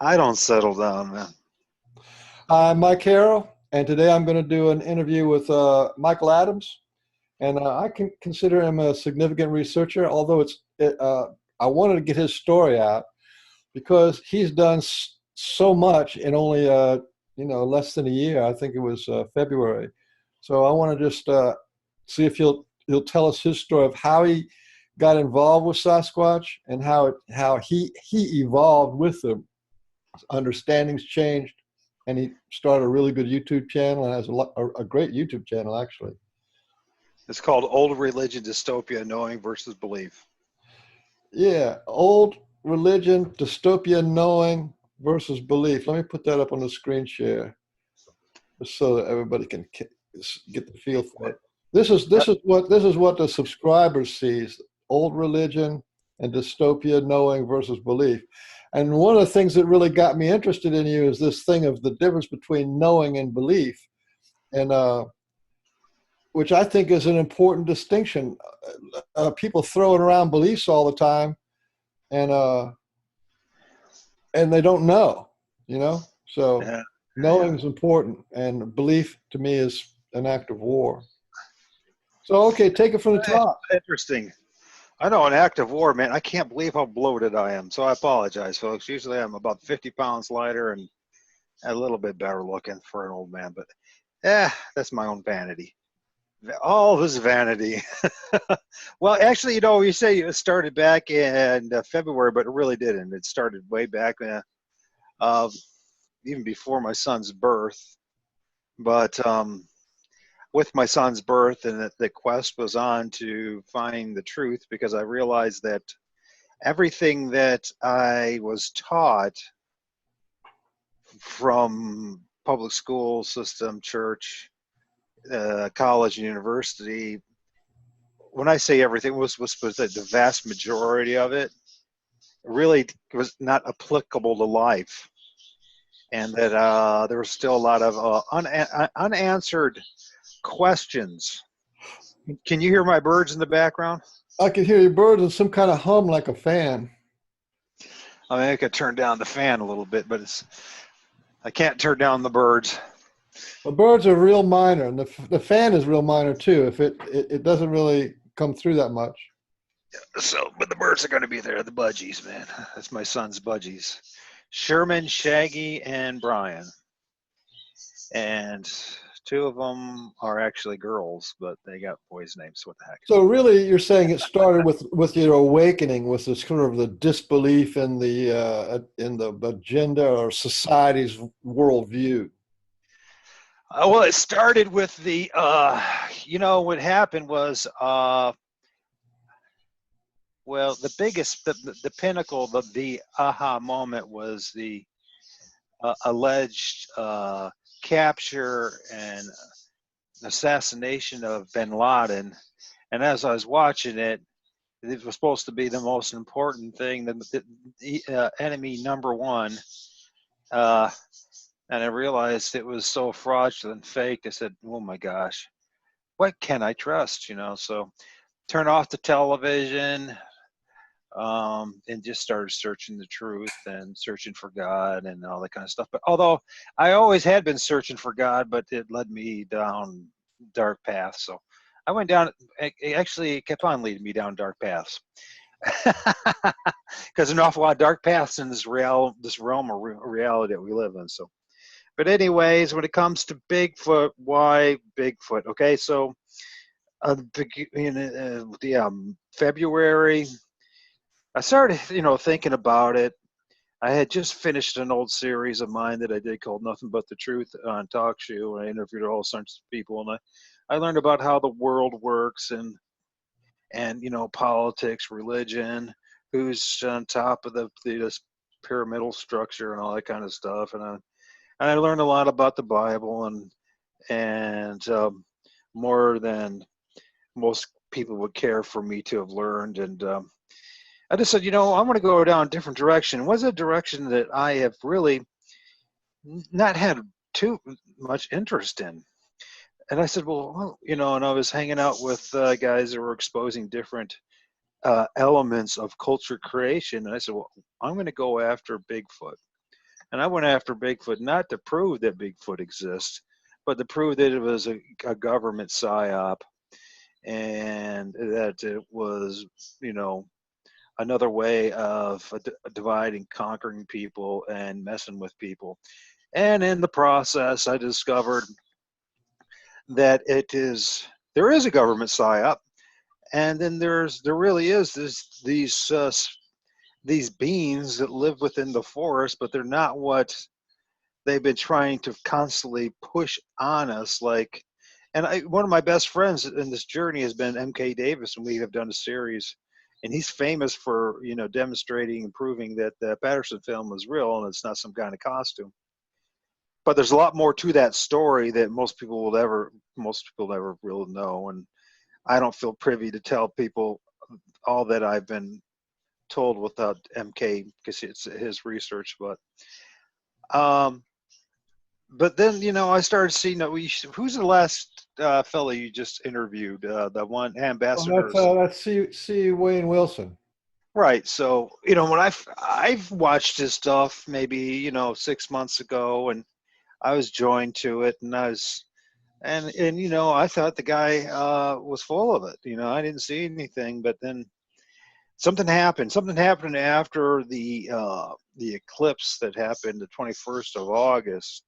I don't settle down, man. I'm Mike Harrell, and today I'm going to do an interview with Michael Adams. And I can consider him a significant researcher, although I wanted to get his story out because he's done so much in only less than a year. I think it was February. So I want to just see if he'll tell us his story of how he got involved with Sasquatch and how he evolved with them. Understandings changed, and he started a really good YouTube channel and has a great YouTube channel actually. It's called Old Religion, Dystopia, Knowing versus Belief. Yeah, Old Religion, Dystopia, Knowing versus Belief. Let me put that up on the screen share, just so that everybody can get the feel for it. This is what the subscriber sees: Old Religion and Dystopia, Knowing versus Belief. And one of the things that really got me interested in you is this thing of the difference between knowing and belief, and which I think is an important distinction. People throwing around beliefs all the time, and they don't know, So Yeah. knowing is important, and belief to me is an act of war. So okay, take it from the top. Interesting. I know, an act of war, man. I can't believe how bloated I am. So I apologize, folks. Usually I'm about 50 pounds lighter and a little bit better looking for an old man, but that's my own vanity. All this vanity. Well, actually, you say it started back in February, but it really didn't. It started way back even before my son's birth. But with my son's birth, and the quest was on to find the truth, because I realized that everything that I was taught from public school system, church, college and university, when I say everything, was the vast majority of it really was not applicable to life, and that there was still a lot of unanswered questions. Can you hear my birds in the background? I can hear your birds and some kind of hum like a fan. I mean, I could turn down the fan a little bit, but I can't turn down the birds. The birds are real minor, and the fan is real minor too. If it doesn't really come through that much. So, but the birds are going to be there. The budgies, man. That's my son's budgies. Sherman, Shaggy, and Brian. And two of them are actually girls, but they got boys' names. What the heck? So really, you're saying it started with your awakening, with the sort of the disbelief in the agenda or society's worldview. Well, it started with the, what happened was, well, the biggest, the pinnacle, the aha moment was the alleged capture and assassination of bin Laden. And as I was watching it, it was supposed to be the most important thing, the enemy number one. And I realized it was so fraudulent, fake. I said, oh my gosh, what can I trust? So turn off the television, and just started searching the truth and searching for God and all that kind of stuff. But although I always had been searching for God, but it led me down dark paths. So I went down, it kept on leading me down dark paths. Because an awful lot of dark paths in this realm of reality that we live in. So, but anyways, when it comes to Bigfoot, why Bigfoot? Okay, so in February, I started, thinking about it. I had just finished an old series of mine that I did called Nothing But the Truth on Talk Show. I interviewed all sorts of people, and I learned about how the world works and and politics, religion, who's on top of this pyramidal structure and all that kind of stuff. And I learned a lot about the Bible and more than most people would care for me to have learned. And I just said, I'm going to go down a different direction. It was a direction that I have really not had too much interest in. And I said, well, and I was hanging out with guys that were exposing different elements of culture creation. And I said, well, I'm going to go after Bigfoot. And I went after Bigfoot not to prove that Bigfoot exists, but to prove that it was a government psyop and that it was, another way of dividing, conquering people and messing with people. And in the process, I discovered that there is a government psyop, and then there really is these beings that live within the forest, but they're not what they've been trying to constantly push on us. One of my best friends in this journey has been M.K. Davis, and we have done a series, and he's famous for demonstrating and proving that the Patterson film is real and it's not some kind of costume. But there's a lot more to that story that most people never really know, and I don't feel privy to tell people all that I've been told without MK, because it's his research. But then I started seeing that who's the last fellow you just interviewed, the one ambassador. That's C. Wayne Wilson. Right. So when I've watched his stuff maybe 6 months ago, and I was joined to it, and I thought the guy was full of it. I didn't see anything, but then something happened. Something happened after the eclipse that happened the 21st of August,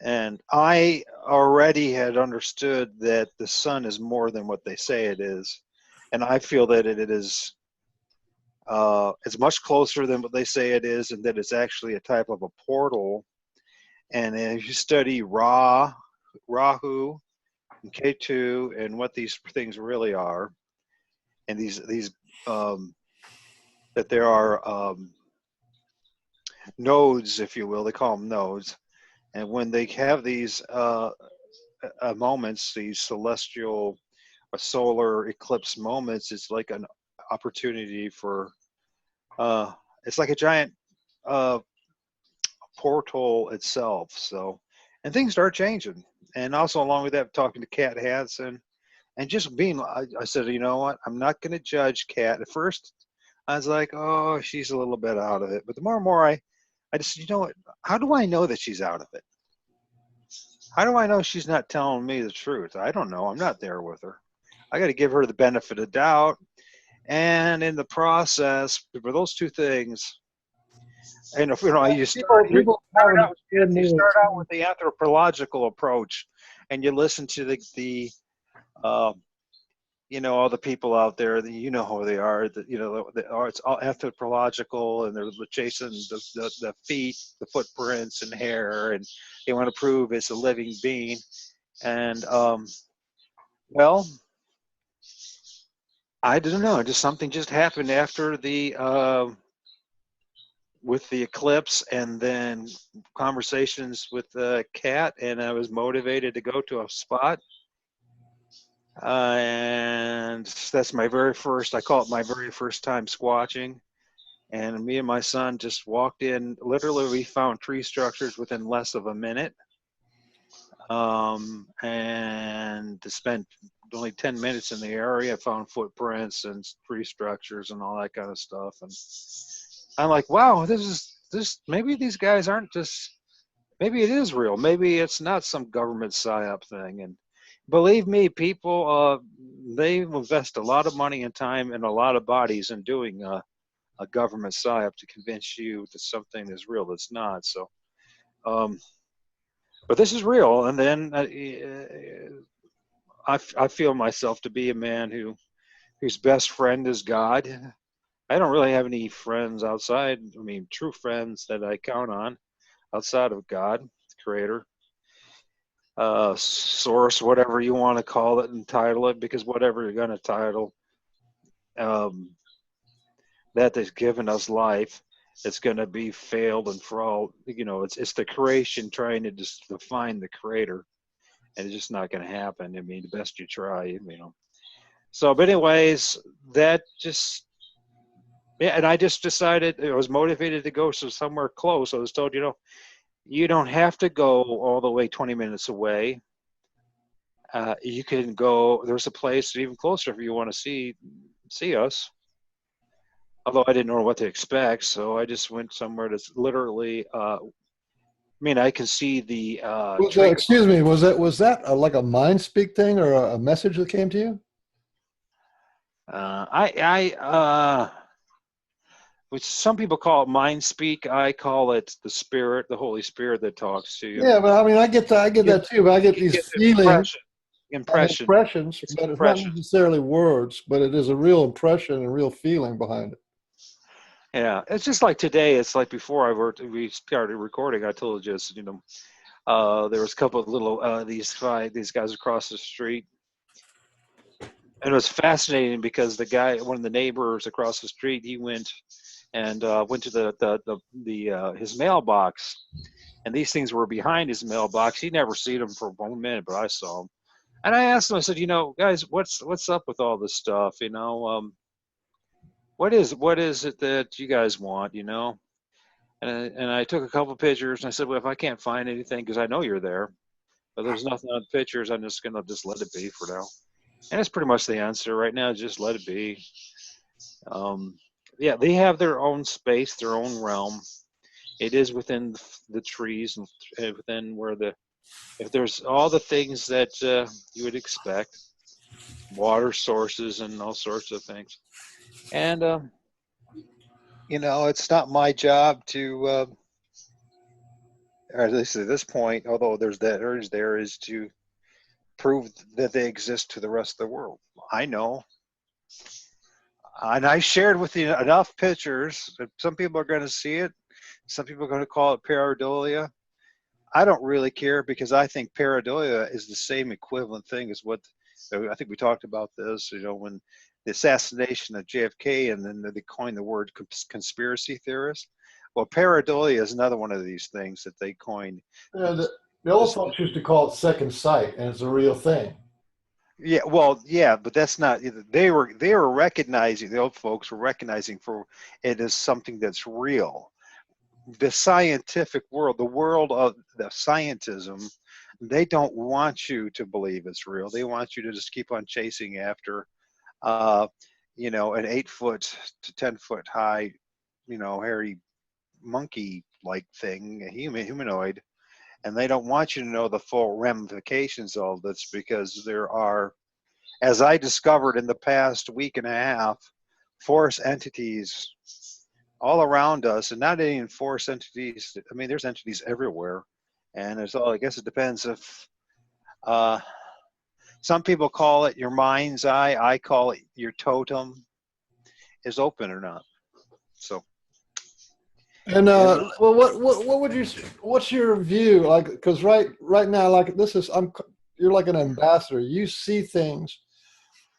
and I already had understood that the sun is more than what they say it is, and I feel that it is. It's much closer than what they say it is, and that it's actually a type of a portal. And if you study Rahu, and K2, and what these things really are, and these that there are nodes, if you will, they call them nodes, and when they have these moments, these celestial solar eclipse moments, it's like an opportunity for it's like a giant portal itself. So, and things start changing. And also along with that, talking to Kat Hansen, and just being, I said, you know what, I'm not going to judge Kat. At first, I was like, oh, she's a little bit out of it. But the more and more I just, what, how do I know that she's out of it? How do I know she's not telling me the truth? I don't know. I'm not there with her. I got to give her the benefit of doubt. And in the process, for those two things, and if you start out with the anthropological approach, and you listen to the all the people out there, that who they are, it's all anthropological, and they're chasing the feet, the footprints and hair, and they want to prove it's a living being. And well, I don't know, just something just happened after the with the eclipse, and then conversations with Kat, and I was motivated to go to a spot. And that's my very first, I call it my very first time squatching. And me and my son just walked in. Literally, we found tree structures within less of a minute. And to spend only 10 minutes in the area, I found footprints and tree structures and all that kind of stuff. And I'm like, wow, maybe these guys aren't just, maybe it is real. Maybe it's not some government psyop thing. And believe me, people, they invest a lot of money and time and a lot of bodies in doing a government psyop to convince you that something is real that's not. So, but this is real. And then I feel myself to be a man whose best friend is God. I don't really have any friends outside. I mean, true friends that I count on outside of God, the Creator. source, whatever you want to call it, and title it, because whatever you're going to title, um, that has given us life, it's going to be failed and for all, it's the creation trying to just define the creator, and it's just not going to happen. I mean, the best you try. So, but anyways, that just, yeah, and I just decided, I was motivated to go somewhere close. I was told, you don't have to go all the way 20 minutes away. You can go, there's a place even closer if you want to see us. Although I didn't know what to expect, so I just went somewhere that's literally, I mean, I can see the tree. Excuse me, was that like a mind speak thing or a message that came to you? Which some people call it mind speak. I call it the spirit, the Holy Spirit that talks to you. Yeah, but I mean, I get You that too. But I get you these get the feelings and impression. impressions, It's but it's not impression. necessarily words, but it is a real impression and real feeling behind it. Yeah, it's just like today. It's like before we started recording. I told you, there was a couple of little these guys across the street, and it was fascinating because one of the neighbors across the street, he went to his mailbox, and these things were behind his mailbox. He never seen them for 1 minute, but I saw them, and I asked him. I said, guys, what's up with all this stuff? What is it that you guys want? And I took a couple pictures, and I said, well, if I can't find anything, because I know you're there, but there's nothing on the pictures, I'm just gonna just let it be for now. And that's pretty much the answer right now. Just let it be. Um, yeah, they have their own space, their own realm. It is within the trees and within if there's all the things that you would expect, water sources and all sorts of things. And it's not my job to, or at least at this point, although there's that urge there, is to prove that they exist to the rest of the world. I know. And I shared with you enough pictures that some people are going to see it. Some people are going to call it pareidolia. I don't really care, because I think pareidolia is the same equivalent thing as what I think we talked about this, when the assassination of JFK, and then they coined the word conspiracy theorist. Well, pareidolia is another one of these things that they coined. Yeah, the old folks used to call it second sight, and it's a real thing. Yeah, well, yeah, but that's not. They were recognizing, the old folks were recognizing for it as something that's real. The scientific world, the world of the scientism, they don't want you to believe it's real. They want you to just keep on chasing after, uh, an 8 foot to 10 foot high, hairy monkey like thing, a humanoid, and they don't want you to know the full ramifications of this, because there are, as I discovered in the past week and a half, force entities all around us, and not any force entities. I mean, there's entities everywhere, and it's all. I guess it depends if uh, some people call it your mind's eye. I call it your totem is open or not. So, And and well, what would you? What's your view? Like, because right now, like this is, you're like an ambassador. You see things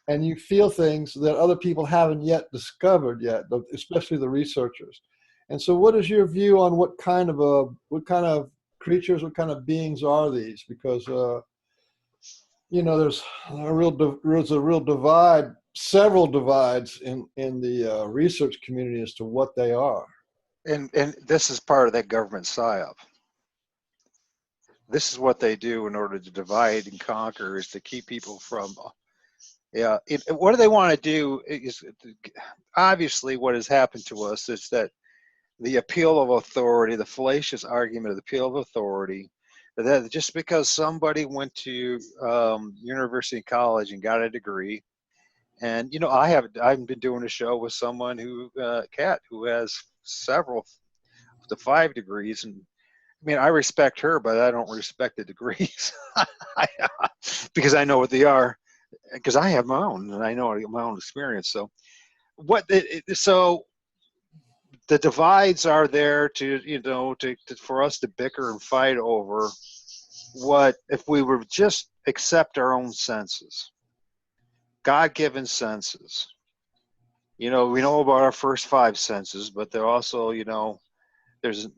and you feel things that other people haven't yet discovered yet, especially the researchers. And so, what is your view on what kind of creatures, what kind of beings are these? Because there's a real divide, several divides in the research community as to what they are. and this is part of that government psyop. This is what they do in order to divide and conquer, is to keep people from. Yeah, what do they want to do? Is obviously what has happened to us is that the appeal of authority, the fallacious argument of the appeal of authority, that just because somebody went to university and college and got a degree, and I've been doing a show with someone Kat, who has several to 5 degrees, and I mean, I respect her, but I don't respect the degrees because I know what they are, because I have my own, and I know my own experience. So so the divides are there to for us to bicker and fight over, what if we were just accept our own senses, God-given senses. You know, we know about our first five senses, but they're also, you know, there's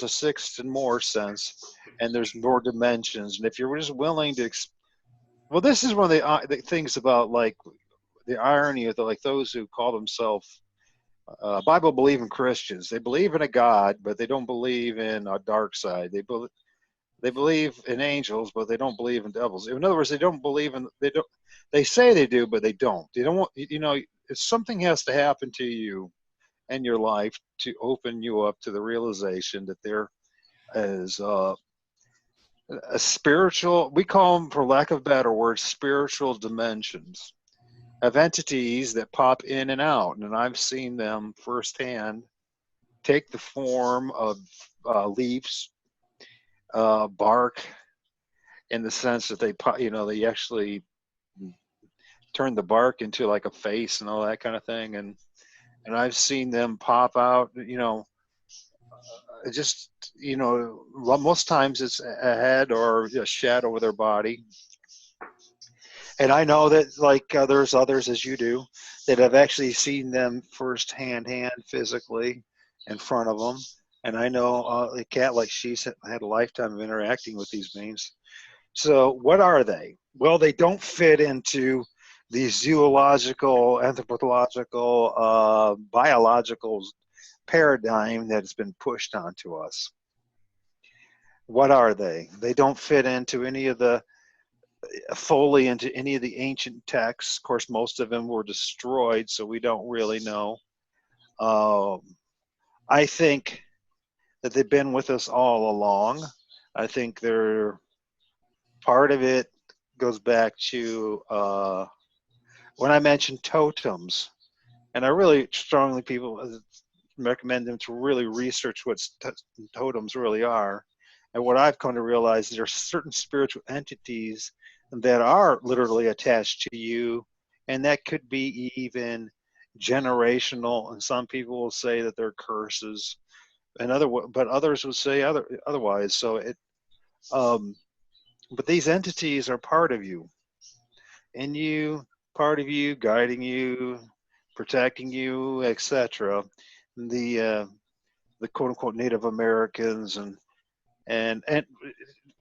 a sixth and more sense, and there's more dimensions. And if you're just willing to, well, this is one of the things about like the irony of like those who call themselves Bible believing Christians. They believe in a God, but they don't believe in a dark side. They believe in angels, but they don't believe in devils. In other words, they don't believe in they don't. They say they do, but they don't. They don't want, you know. If something has to happen to you in your life to open you up to the realization that there is a spiritual. We call them, for lack of better words, spiritual dimensions of entities that pop in and out, and I've seen them firsthand take the form of leaves, bark, in the sense that you know, they actually turn the bark into like a face and all that kind of thing. And I've seen them pop out, you know, just, you know, most times it's a head or a shadow of their body. And I know that like there's others, as you do, that have actually seen them firsthand, physically in front of them. And I know a cat like she's had a lifetime of interacting with these beings. So what are they? Well, they don't fit into the zoological, anthropological, biological paradigm that has been pushed onto us. What are they? They don't fit into any of the fully into any of the ancient texts. Of course, most of them were destroyed, so we don't really know. Um, I think that they've been with us all along. I think they're part of it goes back to when I mentioned totems, and I really strongly people recommend them to really research what totems really are. And what I've come to realize is there are certain spiritual entities that are literally attached to you, and that could be even generational. And some people will say that they're curses, and but others would say otherwise. So um, but these entities are part of you, in you, part of you, guiding you, protecting you, etc. The quote unquote Native Americans and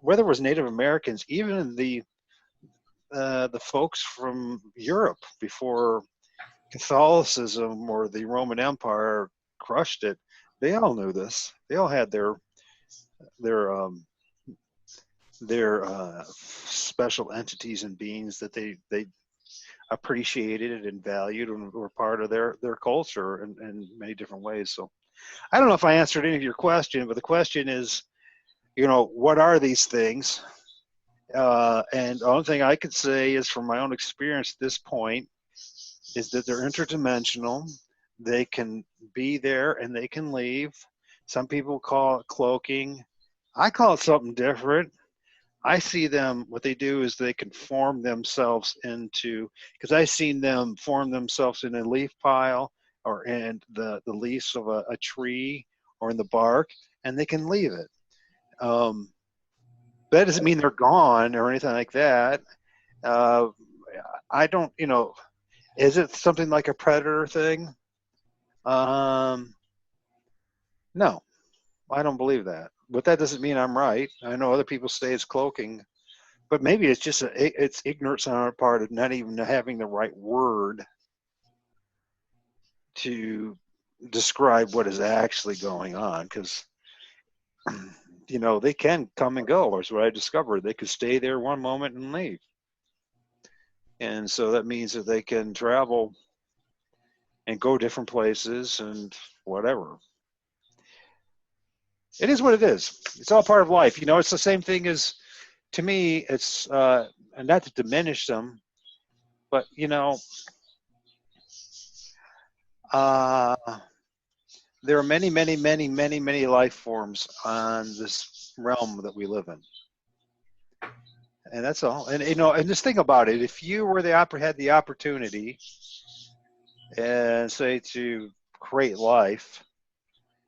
whether it was Native Americans, even the folks from Europe before Catholicism or the Roman Empire crushed it, they all knew this. They all had their special entities and beings that they appreciated and valued and were part of their culture in many different ways. So I don't know if I answered any of your question, but the question is, you know, what are these things? And the only thing I could say is from my own experience at this point is that they're interdimensional. They can be there and they can leave. Some people call it cloaking. I call it something different. I see them, what they do is they can form themselves into, because I've seen them form themselves in a leaf pile or in the leaves of a tree or in the bark, and they can leave it. Um, that doesn't mean they're gone or anything like that. Uh, I don't, you know, is it something like a predator thing? Um, no, I don't believe that. But that doesn't mean I'm right. I know other people say it's cloaking, but maybe it's just it's ignorance on our part of not even having the right word to describe what is actually going on. Because you know they can come and go. That's what I discovered. They could stay there one moment and leave, and so that means that they can travel and go different places and whatever. It is what it is. It's all part of life. You know, it's the same thing as, to me, it's and not to diminish them, but you know, uh, there are many, many, many, many, many life forms on this realm that we live in, and that's all. And you know, and just think about it: if you were had the opportunity, and say to create life,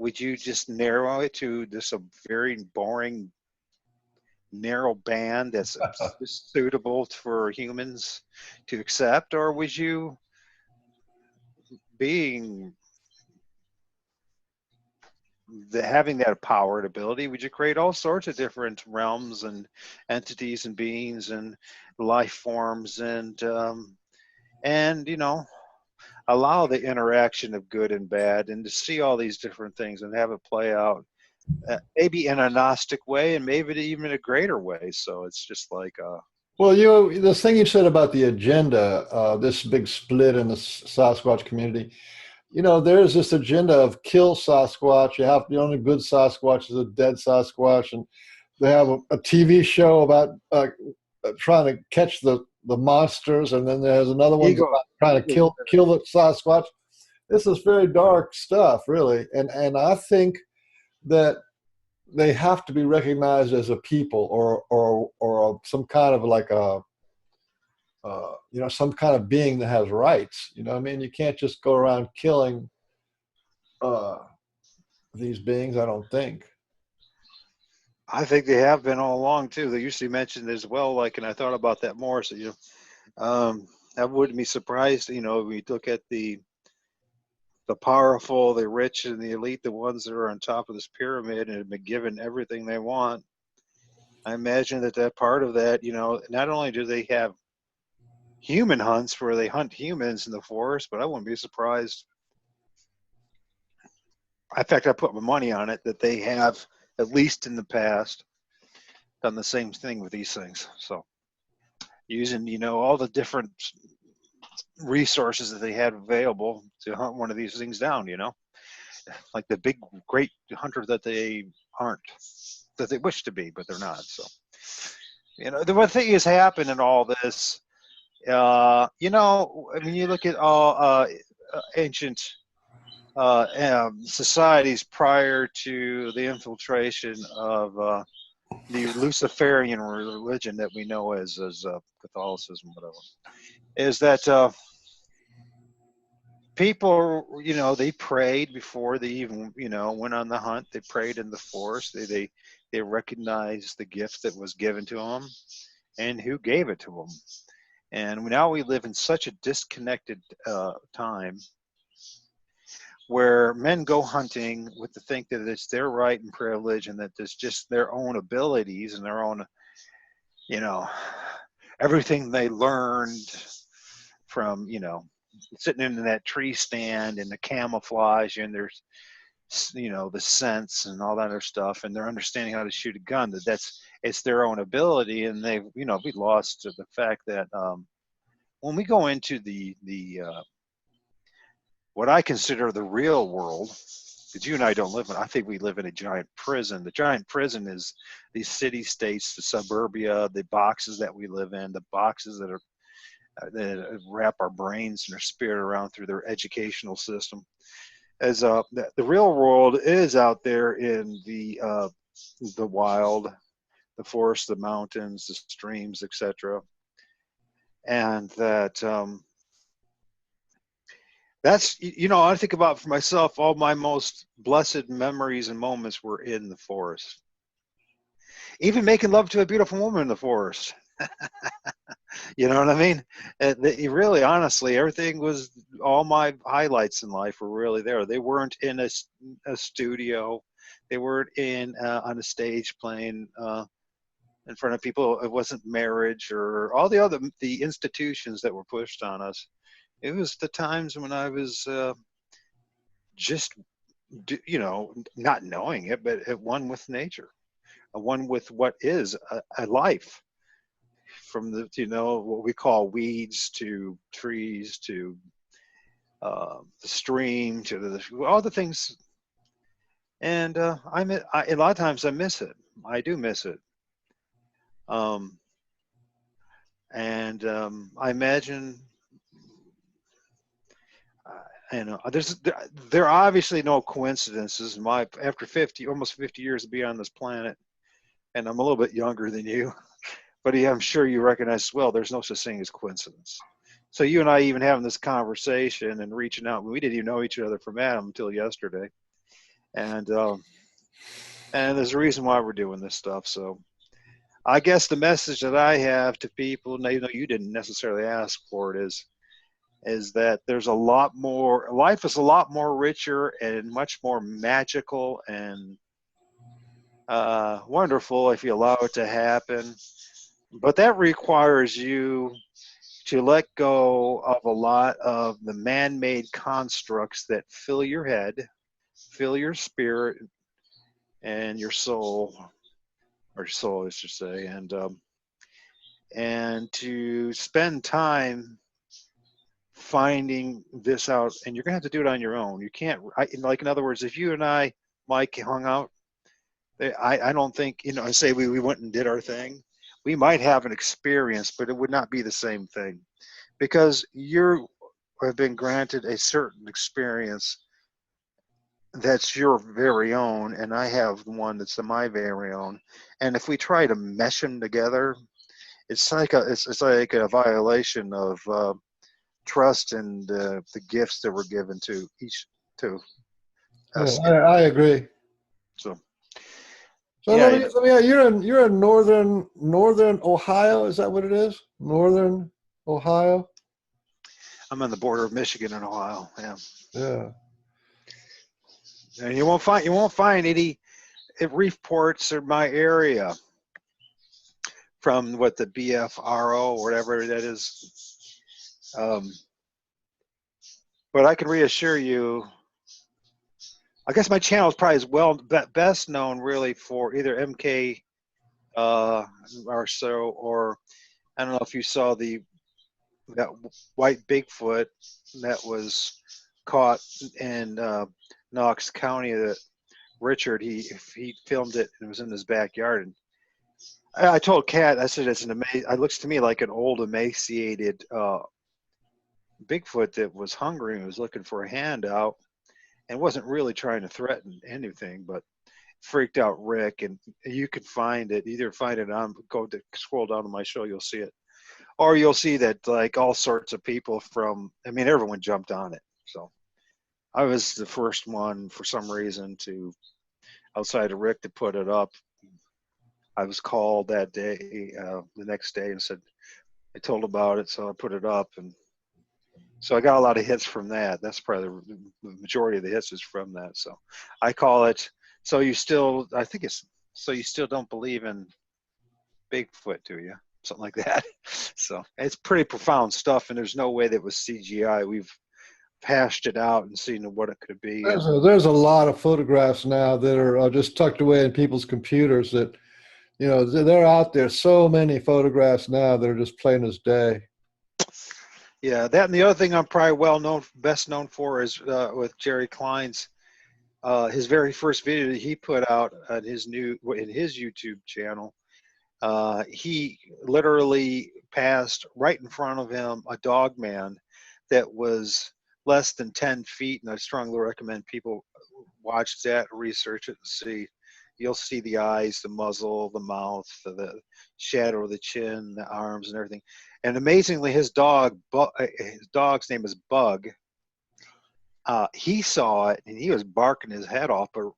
would you just narrow it to just a very boring narrow band that's suitable for humans to accept, or would you, being having that power and ability, would you create all sorts of different realms and entities and beings and life forms, and allow the interaction of good and bad, and to see all these different things and have it play out, maybe in a Gnostic way and maybe even a greater way. So it's just like, Well, the thing you said about the agenda, this big split in the Sasquatch community, there's this agenda of kill Sasquatch. The only good Sasquatch is a dead Sasquatch, and they have a TV show about trying to catch the monsters, and then there's another one ego. about trying to kill the Sasquatch. This is very dark stuff, really, and I think that they have to be recognized as a people, or some kind of like a some kind of being that has rights. You know what I mean? You can't just go around killing uh, these beings, I don't think. I think they have been all along too. They usually mentioned as well, like, and I thought about that more. So, I wouldn't be surprised, when you look at the powerful, the rich, and the elite, the ones that are on top of this pyramid and have been given everything they want. I imagine that part of that, not only do they have human hunts where they hunt humans in the forest, but I wouldn't be surprised. In fact, I put my money on it that they have, at least in the past, done the same thing with these things. So using, all the different resources that they had available to hunt one of these things down, like the big, great hunter that they aren't, that they wish to be, but they're not. So, the one thing has happened in all this, I mean, you look at all ancient societies prior to the infiltration of the Luciferian religion that we know as Catholicism, whatever, is that people, they prayed before they even, went on the hunt. They prayed in the forest. They recognized the gift that was given to them and who gave it to them. And now we live in such a disconnected time where men go hunting with the think that it's their right and privilege, and that there's just their own abilities and their own, everything they learned from, sitting in that tree stand and the camouflage and there's, the scents and all that other stuff, and they're understanding how to shoot a gun, it's their own ability. And they've, we lost to the fact that when we go into the what I consider the real world, because you and I don't live in, I think we live in a giant prison. The giant prison is these city states, the suburbia, the boxes that we live in, the boxes that wrap our brains and our spirit around through their educational system. As the real world is out there in the wild, the forest, the mountains, the streams, etc. And that's, I think about for myself, all my most blessed memories and moments were in the forest. Even making love to a beautiful woman in the forest. You know what I mean? Really, honestly, everything was, all my highlights in life were really there. They weren't in a studio. They weren't on a stage playing in front of people. It wasn't marriage or all the institutions that were pushed on us. It was the times when I was just, not knowing it, but at one with nature, one with what is a life, from the, what we call weeds to trees to the stream to all the things. And a lot of times I miss it. I do miss it. And I imagine, there are obviously no coincidences. After almost 50 years of being on this planet, and I'm a little bit younger than you, but yeah, I'm sure you recognize as well, there's no such thing as coincidence. So you and I even having this conversation and reaching out, we didn't even know each other from Adam until yesterday. And there's a reason why we're doing this stuff. So I guess the message that I have to people, and even though you didn't necessarily ask for it, is that there's a lot more. Life is a lot more richer and much more magical and wonderful if you allow it to happen. But that requires you to let go of a lot of the man-made constructs that fill your head, fill your spirit, and your soul, or soul, I should say, and to spend time finding this out. And you're gonna have to do it on your own. You can't, like, in other words, if you and I, Mike, hung out, I don't think, say we went and did our thing. We might have an experience, but it would not be the same thing because you have been granted a certain experience that's your very own, and I have one that's my very own. And if we try to mesh them together, it's like a violation of trust and the gifts that were given to each to Yeah, us. I agree. So So yeah, let me you're in northern Ohio. Is that what it is? Northern Ohio. I'm on the border of Michigan and Ohio. Yeah, Yeah. and you won't find any reef ports in my area from what the BFRO or whatever that is. Um, but I can reassure you, I guess my channel is probably best known really for either MK or so, or I don't know if you saw that white Bigfoot that was caught in Knox County. That Richard he filmed it and it was in his backyard. And I told Kat, I said it's an amazing. It looks to me like an old emaciated Bigfoot that was hungry and was looking for a handout and wasn't really trying to threaten anything, but freaked out Rick. And you can find it, either find it on, scroll down to my show, you'll see it, or you'll see that like all sorts of people everyone jumped on it. So I was the first one for some reason to, outside of Rick, to put it up. I was called that day, the next day, and said, I told about it, so I put it up. And so I got a lot of hits from that. That's probably the majority of the hits is from that. So I call it, I think it's, so you still don't believe in Bigfoot, do you? Something like that. So it's pretty profound stuff, and there's no way that was CGI. We've hashed it out and seen what it could be. And There's a lot of photographs now that are just tucked away in people's computers that, they're out there. So many photographs now that are just plain as day. yeah, that and the other thing I'm probably best known for is with Jerry Klein's his very first video that he put out on in his YouTube channel. He literally passed right in front of him a Dogman that was less than 10 feet, and I strongly recommend people watch that, research it, and see. You'll see the eyes, the muzzle, the mouth, the shadow of the chin, the arms, and everything. And amazingly, his dog's name is Bug. He saw it and he was barking his head off, but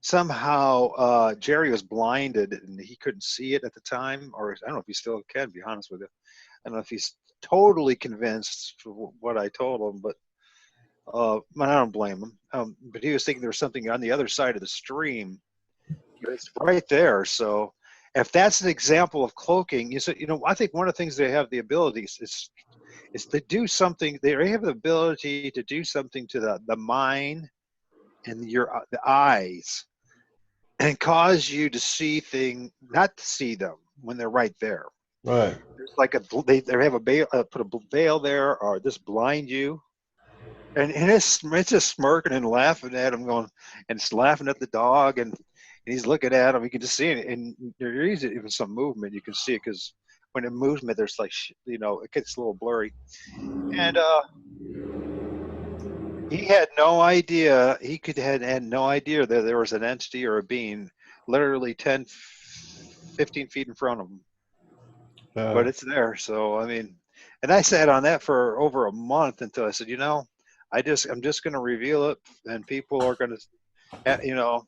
somehow Jerry was blinded and he couldn't see it at the time, or I don't know if he still can, be honest with you. I don't know if he's totally convinced for what I told him, but I don't blame him. But he was thinking there was something on the other side of the stream. It's right there. So if that's an example of cloaking, I think one of the things they have the abilities is to do something. They have the ability to do something to the mind and the eyes, and cause you to see things, not to see them when they're right there. Right. There's like they have a veil, put a veil there, or just blind you, and it's just smirking and laughing at him, going, and it's laughing at the dog, and he's looking at him. You can just see it, and there is even some movement. You can see it because when it moves, there's like it gets a little blurry, and he had no idea. Had no idea that there was an entity or a being literally 10, 15 feet in front of him. But Yeah. it's there. So, and I sat on that for over a month until I said, I'm just going to reveal it and people are going to, you know,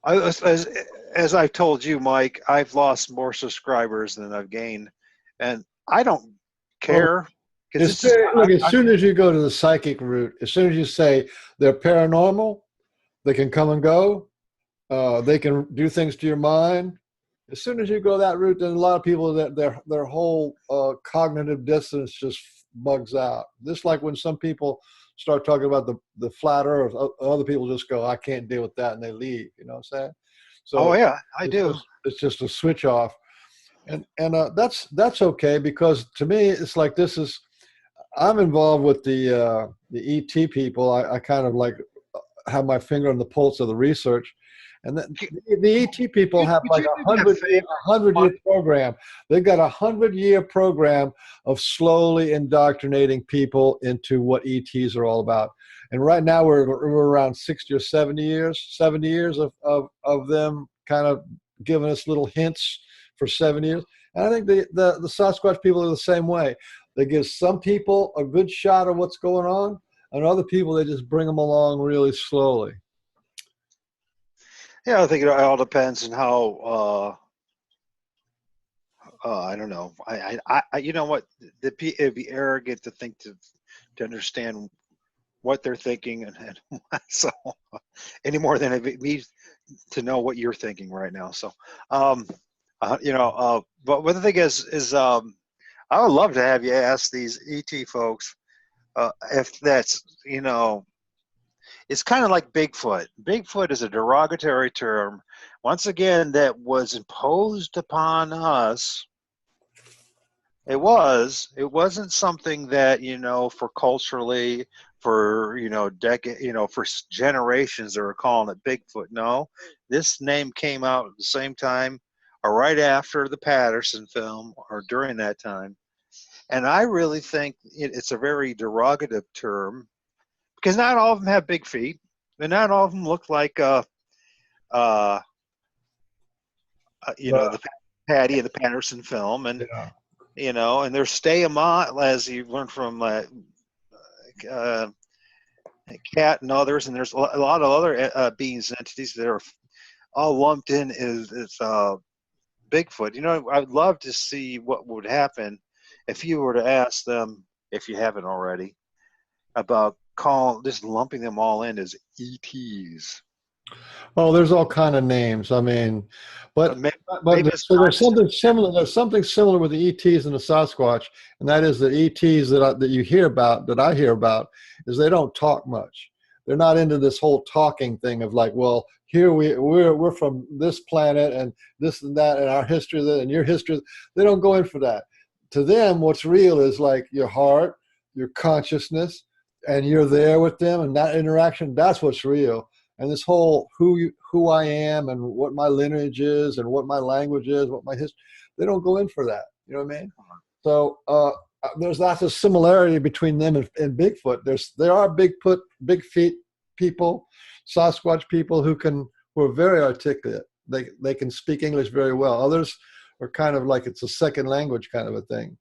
As I've told you, Mike, I've lost more subscribers than I've gained, and I don't Well, care because it's just look, as soon as you go to the psychic route, as soon as you say they're paranormal, they can come and go, they can do things to your mind. As soon as you go that route, then a lot of people that their whole cognitive dissonance just bugs out. Just like when some people start talking about the flat Earth, other people just go, "I can't deal with that," and they leave. You know what I'm saying? oh So yeah, I do. it's just a switch off, and that's okay because to me it's like this is I'm involved with the ET people. I kind of like have my finger on the pulse of the research. And the ET people have Would like you do me a favor, a hundred Mike? year program. They've got a 100-year program of slowly indoctrinating people into what ETs are all about. And right now we're around 60 or 70 years of them kind of giving us little hints for 7 years. And I think the Sasquatch people are the same way. They give some people a good shot of what's going on, and other people they just bring them along really slowly. Yeah, I think it all depends on how. I don't know. You know what? It'd be arrogant to think to understand what they're thinking, and so any more than it me to know what you're thinking right now. So, um, but the thing is, I would love to have you ask these ET folks if that's, it's kind of like Bigfoot. Bigfoot is a derogatory term, once again, that was imposed upon us. It wasn't something that, for culturally, for, decade, for generations they were calling it Bigfoot. No, this name came out at the same time or right after the Patterson film or during that time. And I really think it's a very derogative term because not all of them have big feet, and not all of them look like, uh, But the Patty in the Patterson film, and yeah, and there's steamont, as you learned from uh, Cat and others, and there's a lot of other beings entities that are all lumped in as Bigfoot. I'd love to see what would happen if you were to ask them, if you haven't already, about just lumping them all in as ETs. oh, there's all kind of names. I mean, But but maybe, but maybe it's so there's constant. something similar. There's something similar with the ETs and the Sasquatch, and that is the ETs that you hear about, that I hear about, is they don't talk much. They're not into this whole talking thing of like, well, here we're from this planet and this and that and our history and your history. They don't go in for that. To them, what's real is like your heart, your consciousness, and you're there with them, and that interaction. That's what's real. And this whole who I am and what my lineage is and what my language is, what my history, they don't go in for that. You know what I mean? So there's lots of similarity between them and Bigfoot. There are big feet people, Sasquatch people who are very articulate. They can speak English very well. Others are kind of like it's a second language kind of a thing.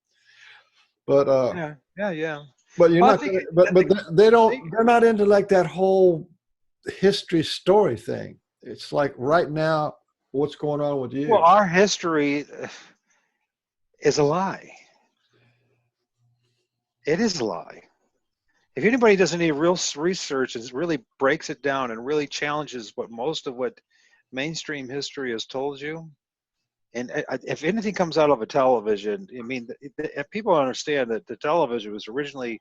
But Yeah, yeah, yeah. you're Well, I not think gonna, but they don't, they, they're not into like that whole history story thing. It's like right now, what's going on with well, you? our history is a lie. It is a lie. If anybody does any real research and really breaks it down and really challenges what mainstream history has told you, and if anything comes out of a television, I mean, if people understand that the television was originally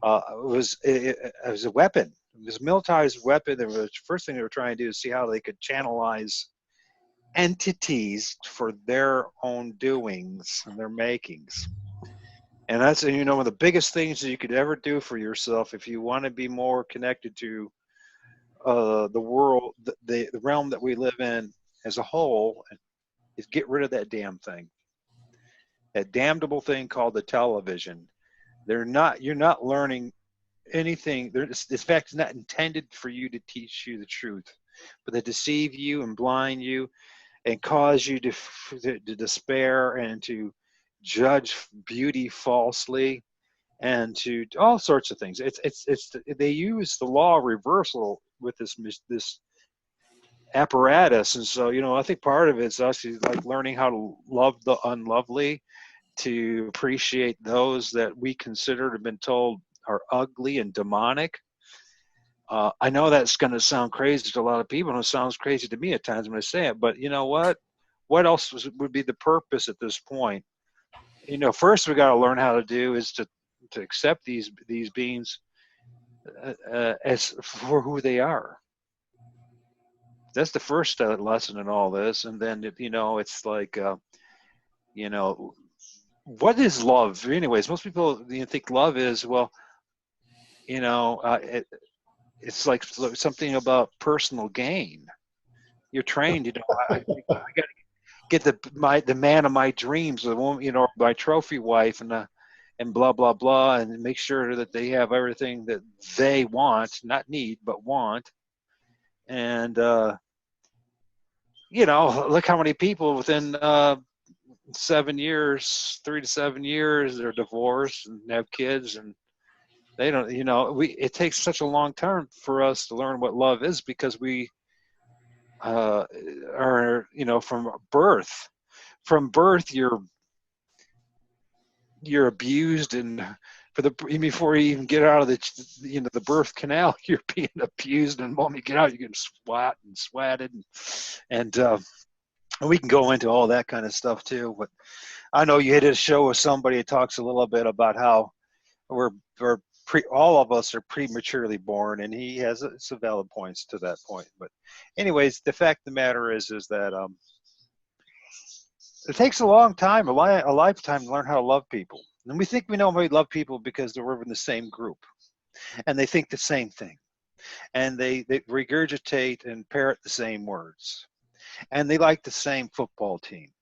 it was a weapon. It was a militarized weapon. The first thing they were trying to do is see how they could channelize entities for their own doings and their makings. And that's, one of the biggest things that you could ever do for yourself if you want to be more connected to the world, the realm that we live in as a whole, is get rid of that damn thing, that damnable thing called the television. You're not learning anything. This fact is not intended for you to teach you the truth, but to deceive you and blind you and cause you to despair and to judge beauty falsely and to all sorts of things. They use the law of reversal with this apparatus. And so, I think part of it's actually like learning how to love the unlovely, to appreciate those that we consider to have been told are ugly and demonic. I know that's going to sound crazy to a lot of people, and it sounds crazy to me at times when I say it. But you know what? What else would be the purpose at this point? First we got to learn how to do is to accept these beings as for who they are. That's the first lesson in all this. And then it's like you know what is love? Anyways, most people think love is, well, you know, uh, it, it's like something about personal gain. You're trained, I got to get the man of my dreams, the woman, my trophy wife, and blah blah blah, and make sure that they have everything that they want, not need, but want. And look how many people within 7 years, 3 to 7 years, they're divorced and have kids, and they don't. It takes such a long time for us to learn what love is, because we are, from birth. From birth, you're abused, and before you even get out of the birth canal, you're being abused, and the moment you get out, you're getting sweated, and we can go into all that kind of stuff too. But I know you hit a show with somebody that talks a little bit about how we're all of us are prematurely born, and he has some valid points to that point. But anyways, the fact of the matter is that it takes a long time, a lifetime, to learn how to love people. And we think we know how we love people because we're in the same group, and they think the same thing, and they regurgitate and parrot the same words, and they like the same football team.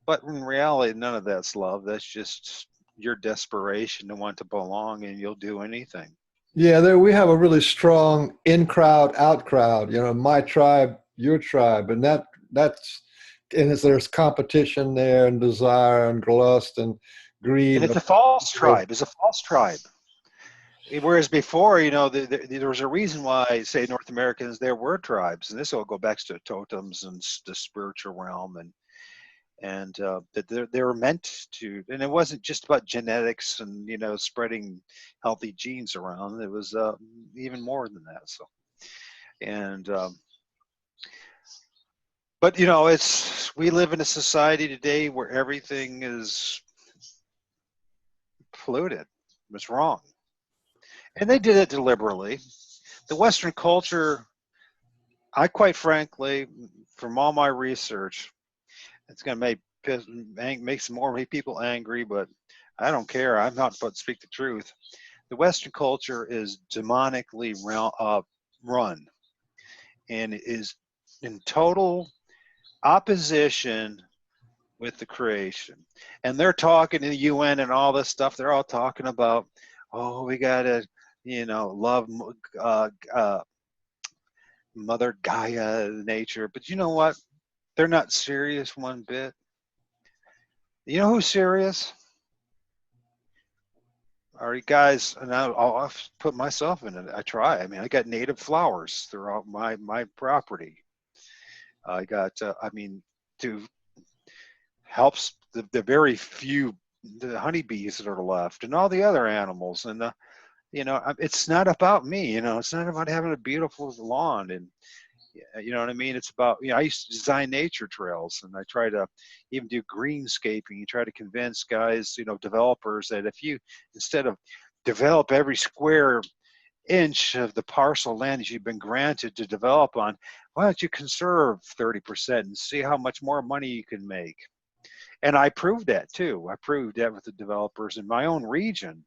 But in reality, none of that's love. That's just your desperation to want to belong, and you'll do anything. Yeah, there we have a really strong in crowd, out crowd. My tribe, your tribe, and that's and there's competition there, and desire, and lust, and And greed. it's a false tribe. It's a false tribe. Whereas before, there was a reason why, say, North Americans, there were tribes, and this all go back to totems and the spiritual realm, and that they were meant to. And it wasn't just about genetics and spreading healthy genes around. It was even more than that. So, and but it's we live in a society today where everything is polluted. It's wrong, and they did it deliberately. The Western culture, I quite frankly, from all my research, it's going to make some more people angry, but I don't care. I'm not about to speak the truth. The Western culture is demonically run, and is in total opposition with the creation. And they're talking to the UN and all this stuff. They're all talking about, oh, we got to, love Mother Gaia, nature. But you know what? They're not serious one bit. You know who's serious? All right, guys, and I'll put myself in it. I try. I mean, I got native flowers throughout my property. I got, to helps the very few the honeybees that are left, and all the other animals, and it's not about me. It's not about having a beautiful lawn, and you know what I mean. It's about, I used to design nature trails, and I try to even do greenscaping. You try to convince guys, developers, that if you, instead of develop every square inch of the parcel of land that you've been granted to develop on, why don't you conserve 30% and see how much more money you can make? And I proved that too. I proved that with the developers in my own region,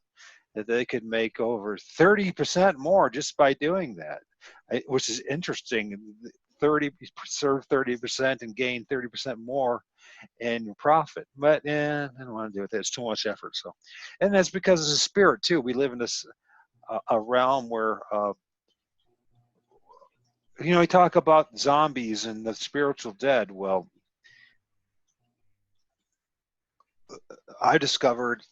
that they could make over 30% more just by doing that, which is interesting. 30 serve 30% and gain 30% more in profit. But I don't want to do it. It's too much effort. So, and that's because it's a spirit too. We live in this a realm where we talk about zombies and the spiritual dead. Well, I discovered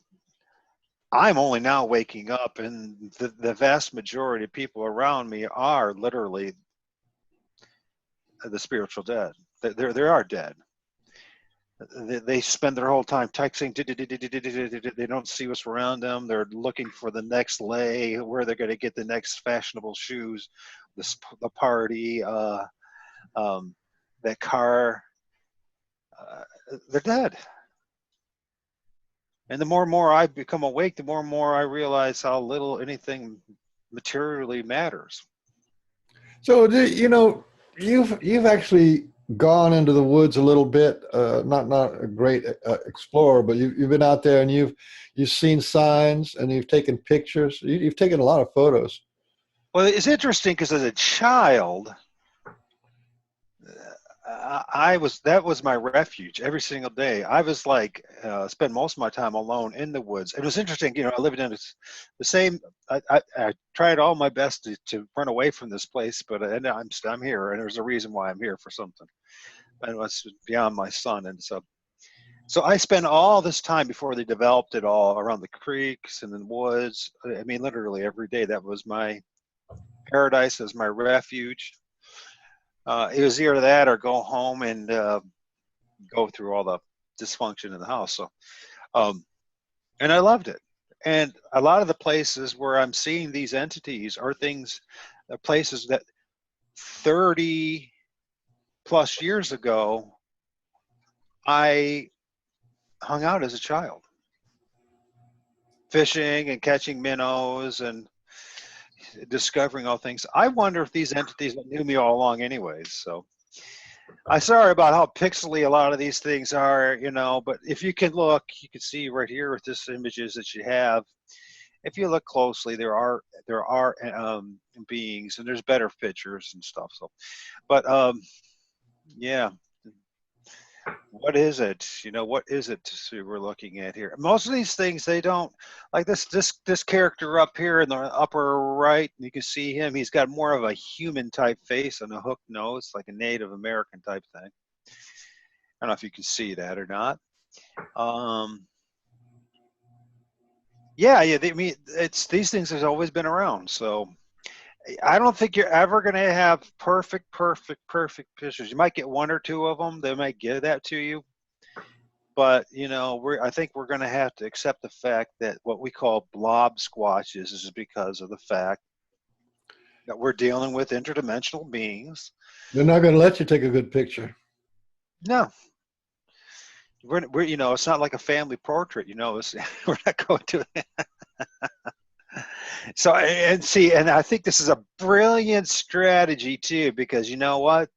I'm only now waking up, and the vast majority of people around me are literally the spiritual dead. They are dead. They spend their whole time texting. They don't see what's around them. They're looking for the next lay, where they're going to get the next fashionable shoes, the party, that car. They're dead. And the more and more I become awake, the more and more I realize how little anything materially matters. So, you've actually gone into the woods a little bit. Not a great explorer, but you've been out there and you've seen signs and you've taken pictures. You've taken a lot of photos. Well, it's interesting because as a child, that was my refuge every single day. I was like, spend most of my time alone in the woods. It was interesting, I lived in the same. I tried all my best to run away from this place, but I'm here, and there's a reason why I'm here for something, and it's beyond my son. And so I spent all this time before they developed it all around the creeks and in the woods. I mean, literally every day. That was my paradise, as my refuge. It was either that or go home and go through all the dysfunction in the house. So, and I loved it. And a lot of the places where I'm seeing these entities are places that 30 plus years ago, I hung out as a child, fishing and catching minnows and discovering all things. I wonder if these entities knew me all along anyways. So I'm sorry about how pixely a lot of these things are, but if you can look, you can see right here with this images that you have. If you look closely, there are beings, and there's better pictures and stuff. So, but yeah. What is it? What is it we're looking at here? Most of these things, they don't, like this character up here in the upper right. You can see him. He's got more of a human type face and a hooked nose, like a Native American type thing. I don't know if you can see that or not. Yeah. I mean, these things have always been around. So I don't think you're ever going to have perfect pictures. You might get one or two of them. They might give that to you. But, I think we're going to have to accept the fact that what we call blob squatches is because of the fact that we're dealing with interdimensional beings. They're not going to let you take a good picture. No. We're it's not like a family portrait, we're not going to So, and I think this is a brilliant strategy too, because you know what?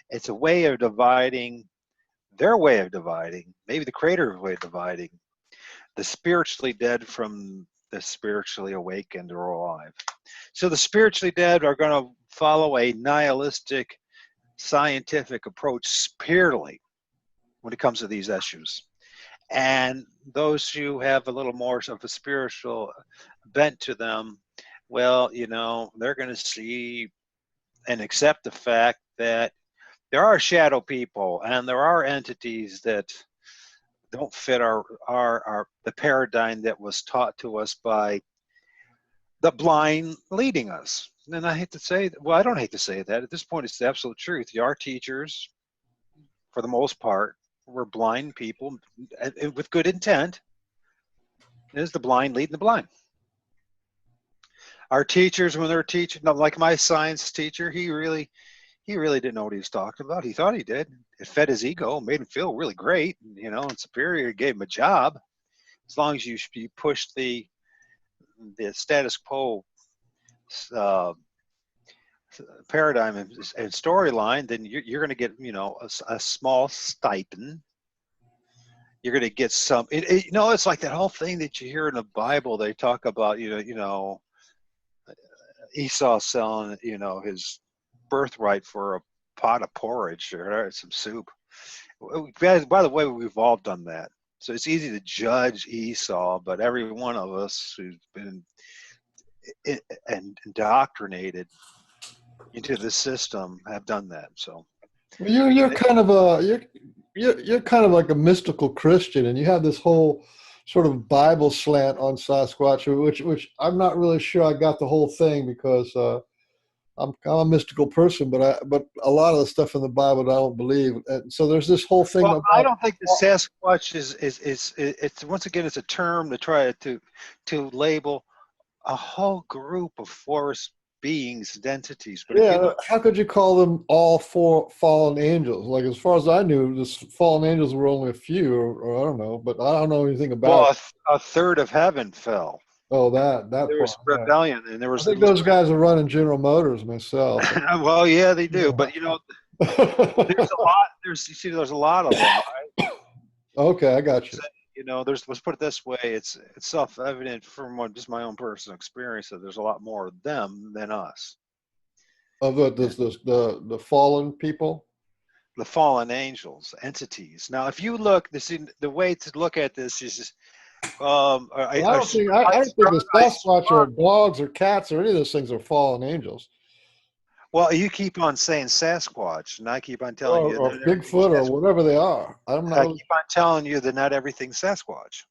It's a way of dividing, their way of dividing, maybe the creator's way of dividing the spiritually dead from the spiritually awakened or alive. So the spiritually dead are going to follow a nihilistic scientific approach spiritually when it comes to these issues. And those who have a little more of a spiritual bent to them, well, they're going to see and accept the fact that there are shadow people and there are entities that don't fit the paradigm that was taught to us by the blind leading us. And I hate to say, well, I don't hate to say that. At this point, it's the absolute truth. Our teachers, for the most part, were blind people with good intent. Is the blind leading the blind? Our teachers, when they're teaching, like my science teacher, he really didn't know what he was talking about. He thought he did. It fed his ego, made him feel really great, and superior, gave him a job. As long as you push the status quo paradigm and storyline, then you're going to get, a small stipend. You're going to get some, it's like that whole thing that you hear in the Bible. They talk about, Esau selling, his birthright for a pot of porridge or some soup. By the way, we've all done that. So it's easy to judge Esau, but every one of us who's been indoctrinated into the system have done that. So you're kind of you're kind of like a mystical Christian, and you have this whole sort of Bible slant on Sasquatch, which I'm not really sure I got the whole thing, because I'm a mystical person, but a lot of the stuff in the Bible I don't believe. And so there's this whole thing Well, I about. don't think the Sasquatch is it's once again it's a term to try to label a whole group of forest beings and entities. But if you Yeah, look, how could you call them all four fallen angels? Like, as far as I knew, this fallen angels were only a few, or I don't know, but I don't know anything about well, it. a third of heaven fell. Oh, that There part. was Yeah. rebellion, and there I was think those guys are running General Motors myself. well, yeah, they do. Yeah. But there's a lot. There's a lot of them, right? Okay, I got So, you. there's. Let's put it this way: it's self-evident from just my own personal experience that there's a lot more of them than us. Of the fallen people. The fallen angels, entities. Now, if you look, the way to look at this is, just, Well, I don't think the I Sasquatch or sprung. dogs or cats or any of those things are fallen angels, Well, you keep on saying Sasquatch, and I keep on telling you or that everything's Bigfoot or Sasquatch. whatever they are. I'm not I really. keep on telling you that not everything's Sasquatch.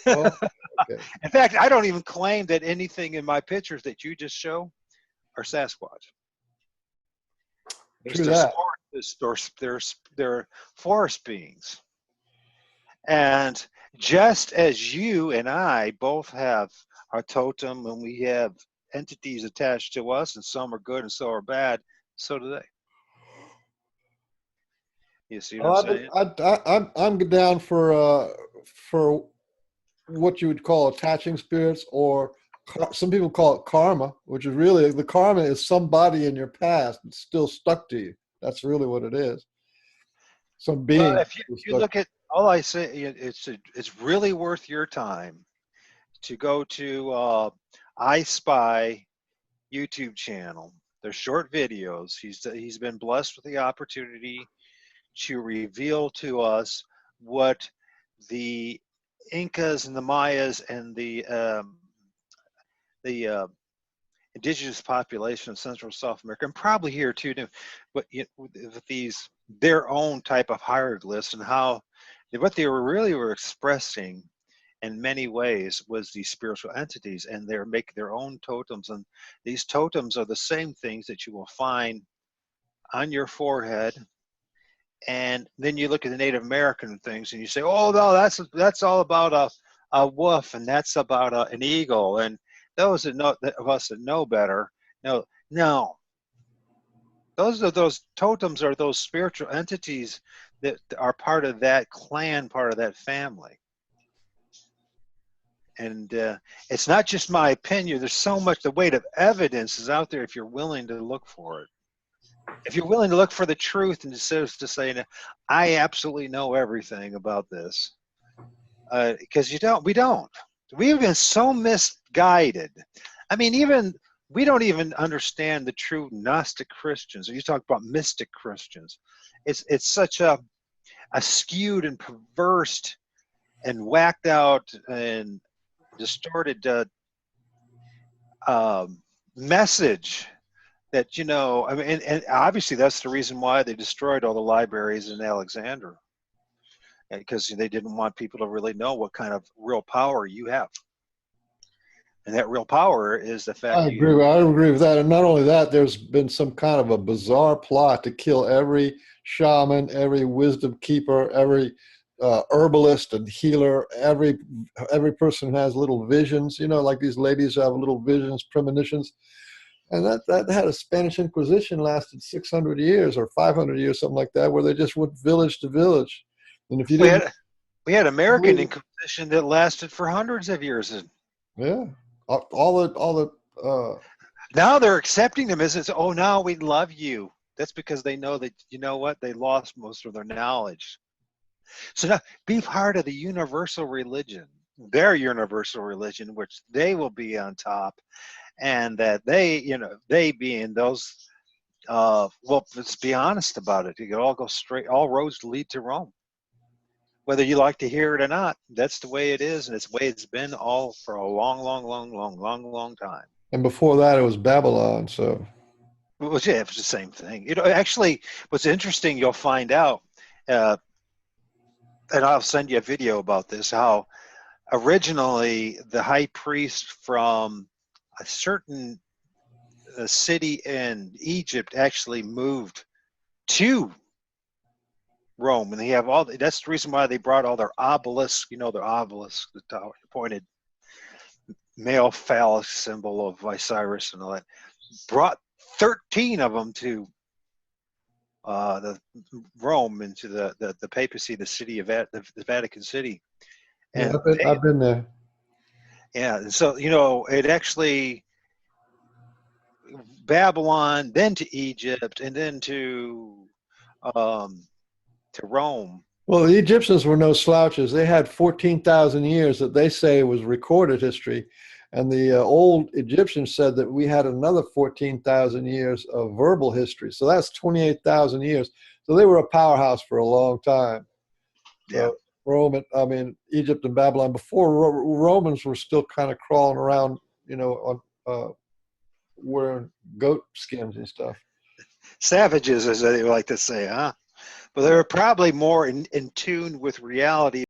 Oh, okay. In fact, I don't even claim that anything in my pictures that you just show are Sasquatch. True that. They're forest beings. And just as you and I both have our totem and we have entities attached to us, and some are good and some are bad, so do they. You see what I'm Well, saying? I'm down for what you would call attaching spirits, or some people call it karma, which is really the karma is somebody in your past that's still stuck to you. That's really what it is. Some Well, being if is you stuck. look at all I say, it's really worth your time to go to I Spy YouTube channel. They're short videos. He's been blessed with the opportunity to reveal to us what the Incas and the Mayas and the indigenous population of Central South America, and probably here too, but with these their own type of hieroglyphs and how what they were expressing in many ways was these spiritual entities, and they're making their own totems, and these totems are the same things that you will find on your forehead. And then you look at the Native American things and you say, oh no, that's all about a wolf, and that's about an eagle, and those of us that know better, no, those totems are those spiritual entities that are part of that clan, part of that family. And it's not just my opinion. There's so much, the weight of evidence is out there if you're willing to look for it. If you're willing to look for the truth and instead of just saying, I absolutely know everything about this. Because we don't. We've been so misguided. I mean, even we don't even understand the true Gnostic Christians. You talk about mystic Christians. It's such a skewed and perverse and whacked out and distorted message that I mean, and obviously that's the reason why they destroyed all the libraries in Alexandria, because they didn't want people to really know what kind of real power you have, and that real power is the fact I agree. I agree with that. And not only that, there's been some kind of a bizarre plot to kill every shaman, every wisdom keeper, every herbalist and healer, every person who has little visions. Like these ladies who have little visions, premonitions, and that had a Spanish Inquisition lasted 600 years or 500 years, something like that, where they just went village to village, and if you we didn't had we had American believe, Inquisition that lasted for hundreds of years. yeah, all the Now they're accepting them as it's, oh, now we love you. That's because they know that, you know what, they lost most of their knowledge. So now be part of the universal religion, their universal religion, which they will be on top, and that they being those, well, let's be honest about it. You can all go straight, all roads lead to Rome. Whether you like to hear it or not, that's the way it is, and it's the way it's been all for a long, long, long, long, long, long time. and before that it was Babylon. So Well, yeah, it's the same thing. Actually, what's interesting, you'll find out, uh, and I'll send you a video about this, how originally the high priest from a certain a city in Egypt actually moved to Rome, and they have all. That's the reason why they brought all their obelisks. You know, their obelisk, the pointed male phallic symbol of Osiris and all that. Brought 13 of them to the Rome, into the papacy, the city of the Vatican City, Yeah, and I've been there. yeah, and so it actually Babylon, then to Egypt, and then to Rome. Well, the Egyptians were no slouches. They had 14,000 years that they say was recorded history. And the old Egyptians said that we had another 14,000 years of verbal history. So that's 28,000 years. So they were a powerhouse for a long time. Yeah. Egypt and Babylon, before Romans were still kind of crawling around, on wearing goat skins and stuff. Savages, as they like to say, huh? But they were probably more in tune with reality